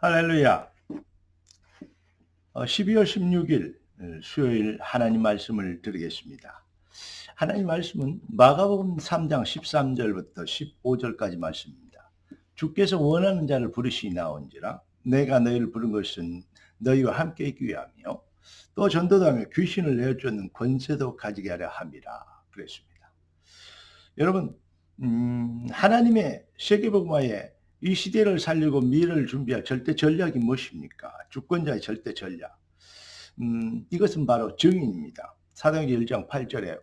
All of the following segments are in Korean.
할렐루야. 12월 16일 수요일 하나님 말씀을 드리겠습니다. 하나님 말씀은 마가복음 3장 13절부터 15절까지 말씀입니다. 주께서 원하는 자를 부르시니 나온지라 내가 너희를 부른 것은 너희와 함께 있기 위함이요 또 전도도 하며 귀신을 내어쫓는 권세도 가지게 하려 함이라 그랬습니다. 여러분, 하나님의 세계복음화에 이 시대를 살리고 미래를 준비할 절대 전략이 무엇입니까? 주권자의 절대 전략. 이것은 바로 증인입니다. 사도행전 1장 8절에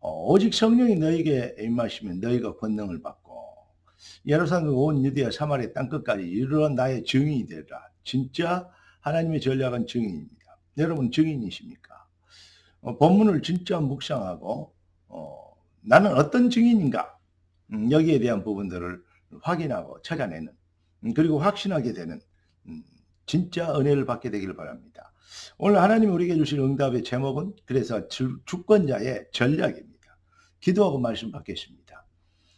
오직 성령이 너에게 임하시면 너희가 권능을 받고 예루살렘 온 유대야 사마리아 땅끝까지 이르러 나의 증인이 되리라. 진짜 하나님의 전략은 증인입니다. 여러분 증인이십니까? 본문을 진짜 묵상하고 나는 어떤 증인인가? 여기에 대한 부분들을 확인하고 찾아내는 그리고 확신하게 되는 진짜 은혜를 받게 되기를 바랍니다. 오늘 하나님이 우리에게 주신 응답의 제목은 그래서 주권자의 전략입니다. 기도하고 말씀 받겠습니다.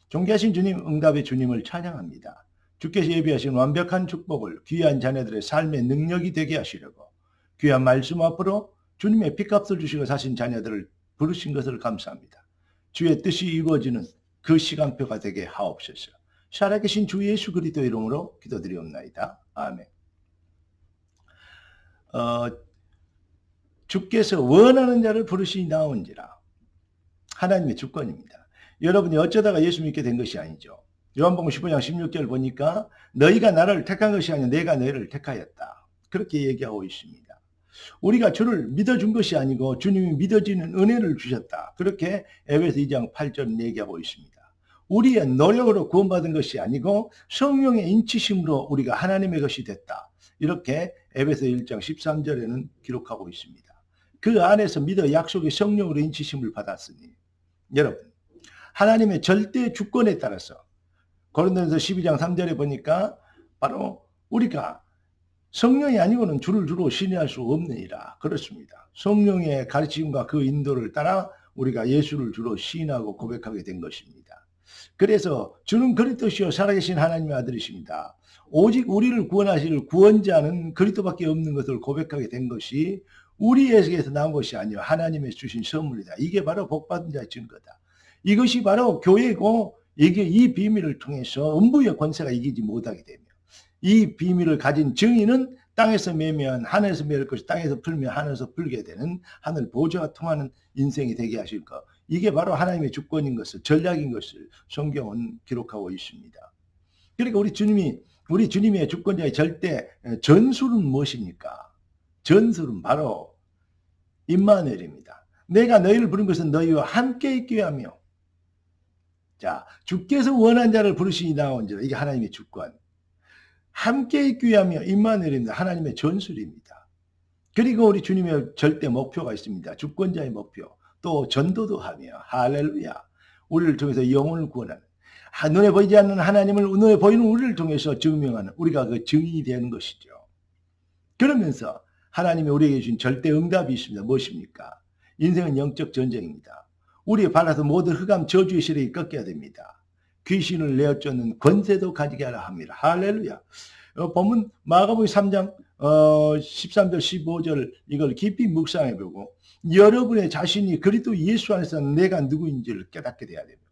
존귀하신 주님, 응답의 주님을 찬양합니다. 주께서 예비하신 완벽한 축복을 귀한 자녀들의 삶의 능력이 되게 하시려고 귀한 말씀 앞으로 주님의 피값을 주시고 사신 자녀들을 부르신 것을 감사합니다. 주의 뜻이 이루어지는 그 시간표가 되게 하옵소서. 살아계신 주 예수 그리스도 이름으로 기도드리옵나이다. 아멘. 주께서 원하는 자를 부르시니 나온지라. 하나님의 주권입니다. 여러분이 어쩌다가 예수 믿게 된 것이 아니죠. 요한복음 15장 16절 보니까 너희가 나를 택한 것이 아니라 내가 너희를 택하였다. 그렇게 얘기하고 있습니다. 우리가 주를 믿어준 것이 아니고 주님이 믿어지는 은혜를 주셨다. 그렇게 에베소 2장 8절 얘기하고 있습니다. 우리의 노력으로 구원받은 것이 아니고 성령의 인치심으로 우리가 하나님의 것이 됐다. 이렇게 에베소 1장 13절에는 기록하고 있습니다. 그 안에서 믿어 약속의 성령으로 인치심을 받았으니 여러분 하나님의 절대 주권에 따라서 고린도전서 12장 3절에 보니까 바로 우리가 성령이 아니고는 주를 주로 신뢰할 수 없느니라. 그렇습니다. 성령의 가르침과 그 인도를 따라 우리가 예수를 주로 시인하고 고백하게 된 것입니다. 그래서 주는 그리스도시요 살아계신 하나님의 아들이십니다. 오직 우리를 구원하실 구원자는 그리스도밖에 없는 것을 고백하게 된 것이 우리에게서 나온 것이 아니요 하나님의 주신 선물이다. 이게 바로 복받은 자의 증거다. 이것이 바로 교회고 이게 이 비밀을 통해서 음부의 권세가 이기지 못하게 되며 이 비밀을 가진 증인은 땅에서 매면 하늘에서 매일 것이 땅에서 풀면 하늘에서 풀게 되는 하늘 보좌가 통하는 인생이 되게 하실 것. 이게 바로 하나님의 주권인 것을 전략인 것을 성경은 기록하고 있습니다. 그러니까 우리 주님의 주권자의 절대 전술은 무엇입니까? 전술은 바로 임마누엘입니다. 내가 너희를 부른 것은 너희와 함께 있기 위하며. 자, 주께서 원한 자를 부르시니 나온지라. 이게 하나님의 주권. 함께 있기 위하며 임마누엘입니다. 하나님의 전술입니다. 그리고 우리 주님의 절대 목표가 있습니다. 주권자의 목표. 또 전도도 하며 할렐루야. 우리를 통해서 영혼을 구원하는 눈에 보이지 않는 하나님을 눈에 보이는 우리를 통해서 증명하는 우리가 그 증인이 되는 것이죠. 그러면서 하나님이 우리에게 주신 절대 응답이 있습니다. 무엇입니까? 인생은 영적 전쟁입니다. 우리의 발라서 모든 흑암 저주의 세력이 꺾여야 됩니다. 귀신을 내어쫓는 권세도 가지게 하라 합니다. 할렐루야. 본문 마가복음 3장 13절 15절 이걸 깊이 묵상해보고 여러분의 자신이 그리스도 예수 안에서 내가 누구인지를 깨닫게 돼야 됩니다.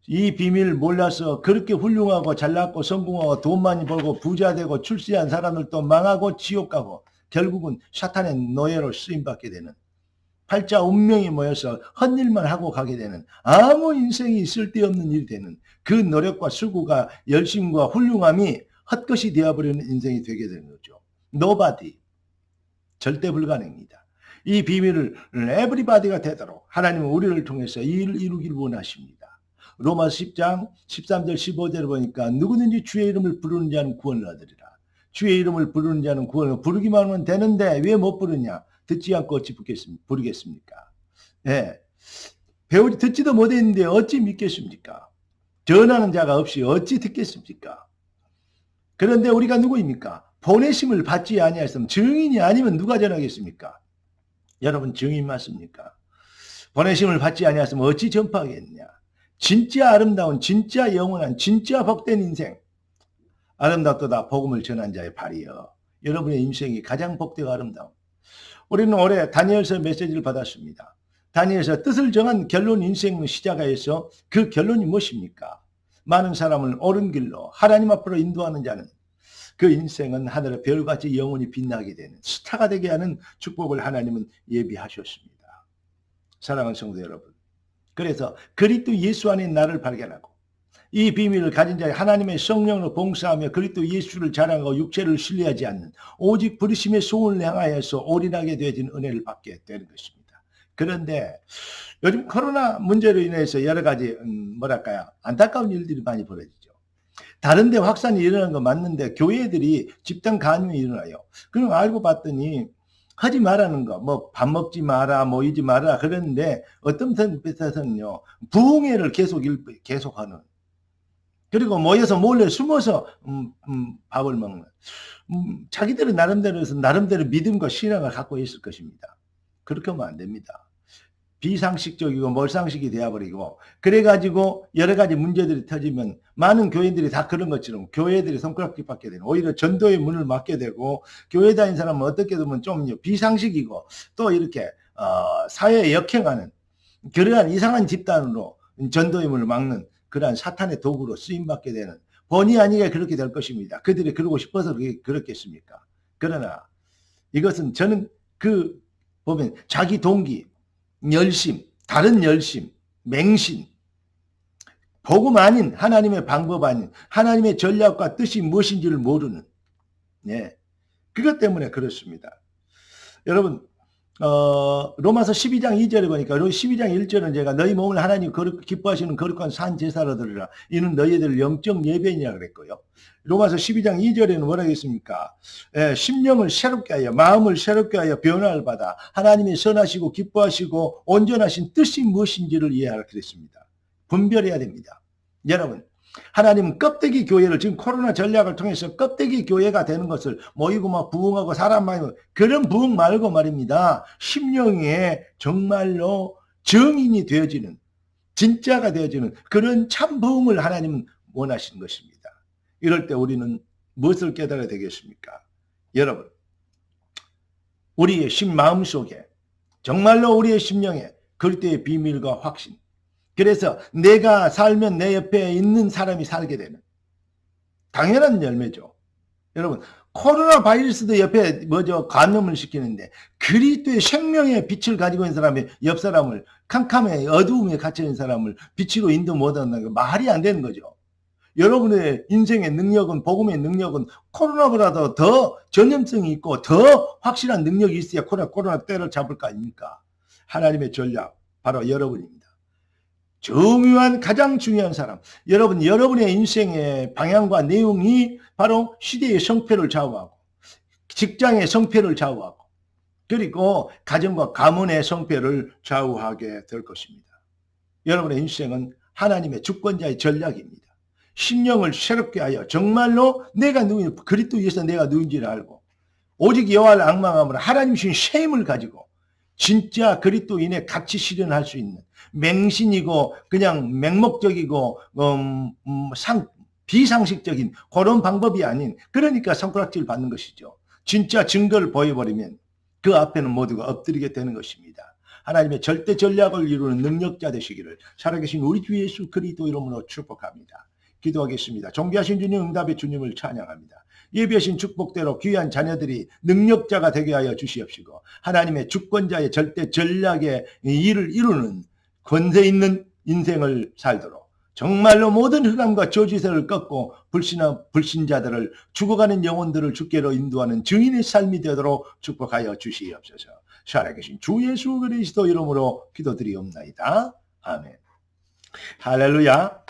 이 비밀을 몰라서 그렇게 훌륭하고 잘났고 성공하고 돈 많이 벌고 부자 되고 출세한 사람들도 망하고 지옥 가고 결국은 사탄의 노예로 쓰임받게 되는 팔자 운명이 모여서 헛일만 하고 가게 되는 아무 인생이 쓸데없는 일이 되는 그 노력과 수고가 열심과 훌륭함이 헛것이 되어버리는 인생이 되게 되는 거죠. Nobody. 절대 불가능입니다. 이 비밀을 에브리바디가 되도록 하나님은 우리를 통해서 이 일을 이루기를 원하십니다. 로마서 10장 13절 15절을 보니까 누구든지 주의 이름을 부르는 자는 구원을 얻으리라. 주의 이름을 부르는 자는 구원을 부르기만 하면 되는데 왜 못 부르냐? 듣지 않고 어찌 부르겠습니까? 예. 듣지도 못했는데 어찌 믿겠습니까? 전하는 자가 없이 어찌 듣겠습니까? 그런데 우리가 누구입니까? 보내심을 받지 아니하였으면 증인이 아니면 누가 전하겠습니까? 여러분 증인 맞습니까? 보내심을 받지 아니하였으면 어찌 전파하겠느냐? 진짜 아름다운 진짜 영원한 진짜 복된 인생 아름답도다 복음을 전한 자의 발이여. 여러분의 인생이 가장 복되고 아름다움. 우리는 올해 다니엘서 메시지를 받았습니다. 다니엘서 뜻을 정한 결론 인생 시작하여서 그 결론이 무엇입니까? 많은 사람을 옳은 길로 하나님 앞으로 인도하는 자는 그 인생은 하늘의 별같이 영원히 빛나게 되는 스타가 되게 하는 축복을 하나님은 예비하셨습니다. 사랑하는 성도 여러분, 그래서 그리스도 예수 안에 나를 발견하고 이 비밀을 가진 자의 하나님의 성령으로 봉사하며 그리스도 예수를 자랑하고 육체를 신뢰하지 않는 오직 부르심의 소원을 향하여서 올인하게 되어진 은혜를 받게 되는 것입니다. 그런데 요즘 코로나 문제로 인해서 여러 가지 뭐랄까요, 안타까운 일들이 많이 벌어지죠. 다른 데 확산이 일어난 거 맞는데 교회들이 집단 감염이 일어나요. 그럼 알고 봤더니 하지 말라는 거, 뭐 밥 먹지 마라, 모이지 마라 그러는데 어떤 데서는요 부흥회를 계속하는, 그리고 모여서 몰래 숨어서 밥을 먹는, 자기들은 나름대로 믿음과 신앙을 갖고 있을 것입니다. 그렇게 하면 안 됩니다. 비상식적이고 몰상식이 되어버리고 그래가지고 여러 가지 문제들이 터지면 많은 교인들이 다 그런 것처럼 교회들이 손가락질 받게 되는, 오히려 전도의 문을 막게 되고 교회 다니는 사람은 어떻게 보면 좀 비상식이고 또 이렇게 사회에 역행하는 그러한 이상한 집단으로 전도의 문을 막는 그러한 사탄의 도구로 쓰임받게 되는, 본의 아니게 그렇게 될 것입니다. 그들이 그러고 싶어서 그렇겠습니까? 그러나 이것은 저는 보면 자기 동기, 열심, 다른 열심, 맹신, 복음 아닌 하나님의 방법 아닌 하나님의 전략과 뜻이 무엇인지를 모르는, 그것 때문에 그렇습니다. 여러분, 로마서 12장 2절에 보니까 12장 1절은 제가 너희 몸을 하나님 기뻐하시는 거룩한 산 제사로 드리라. 이는 너희들 영적 예배니라 그랬고요. 로마서 12장 2절에는 뭐라 했습니까? 심령을 새롭게 하여 마음을 새롭게 하여 변화를 받아 하나님이 선하시고 기뻐하시고 온전하신 뜻이 무엇인지를 이해하라 그랬습니다. 분별해야 됩니다. 여러분, 하나님은 껍데기 교회를, 지금 코로나 전략을 통해서 껍데기 교회가 되는 것을 모이고 막 부흥하고 사람 많이 그런 부흥 말고 말입니다. 심령에 정말로 정인이 되어지는, 진짜가 되어지는 그런 참 부흥을 하나님은 원하시는 것입니다. 이럴 때 우리는 무엇을 깨달아야 되겠습니까? 여러분, 우리의 마음 속에 정말로 우리의 심령에 그리스도의 비밀과 확신, 그래서 내가 살면 내 옆에 있는 사람이 살게 되는 당연한 열매죠. 여러분, 코로나 바이러스도 옆에 감염을 시키는데 그리스도의 생명의 빛을 가지고 있는 사람이 옆 사람을 캄캄해 어두움에 갇혀있는 사람을 빛으로 인도 못한다는 거 말이 안 되는 거죠. 여러분의 인생의 능력은, 복음의 능력은 코로나보다도 더 전염성이 있고 더 확실한 능력이 있어야 코로나 때를 잡을 거 아닙니까? 하나님의 전략, 바로 여러분입니다. 정유한 가장 중요한 사람, 여러분의 인생의 방향과 내용이 바로 시대의 성패를 좌우하고 직장의 성패를 좌우하고 그리고 가정과 가문의 성패를 좌우하게 될 것입니다. 여러분의 인생은 하나님의 주권자의 전략입니다. 심령을 새롭게 하여 정말로 내가 누구인지, 그리스도에서 내가 누구인지를 알고 오직 여호와를 앙망함으로 하나님 주신 새 힘을 가지고 진짜 그리스도인의 가치 실현할 수 있는, 맹신이고 그냥 맹목적이고 비상식적인 그런 방법이 아닌, 그러니까 손가락질 받는 것이죠. 진짜 증거를 보여버리면 그 앞에는 모두가 엎드리게 되는 것입니다. 하나님의 절대 전략을 이루는 능력자 되시기를 살아계신 우리 주 예수 그리스도 이름으로 축복합니다. 기도하겠습니다. 존귀하신 주님, 응답의 주님을 찬양합니다. 예비하신 축복대로 귀한 자녀들이 능력자가 되게 하여 주시옵시고 하나님의 주권자의 절대 전략의 일을 이루는 권세 있는 인생을 살도록 정말로 모든 흑암과 저주세를 꺾고 불신자들을, 죽어가는 영혼들을 주께로 인도하는 증인의 삶이 되도록 축복하여 주시옵소서. 살아계신 주 예수 그리스도 이름으로 기도드리옵나이다. 아멘. 할렐루야.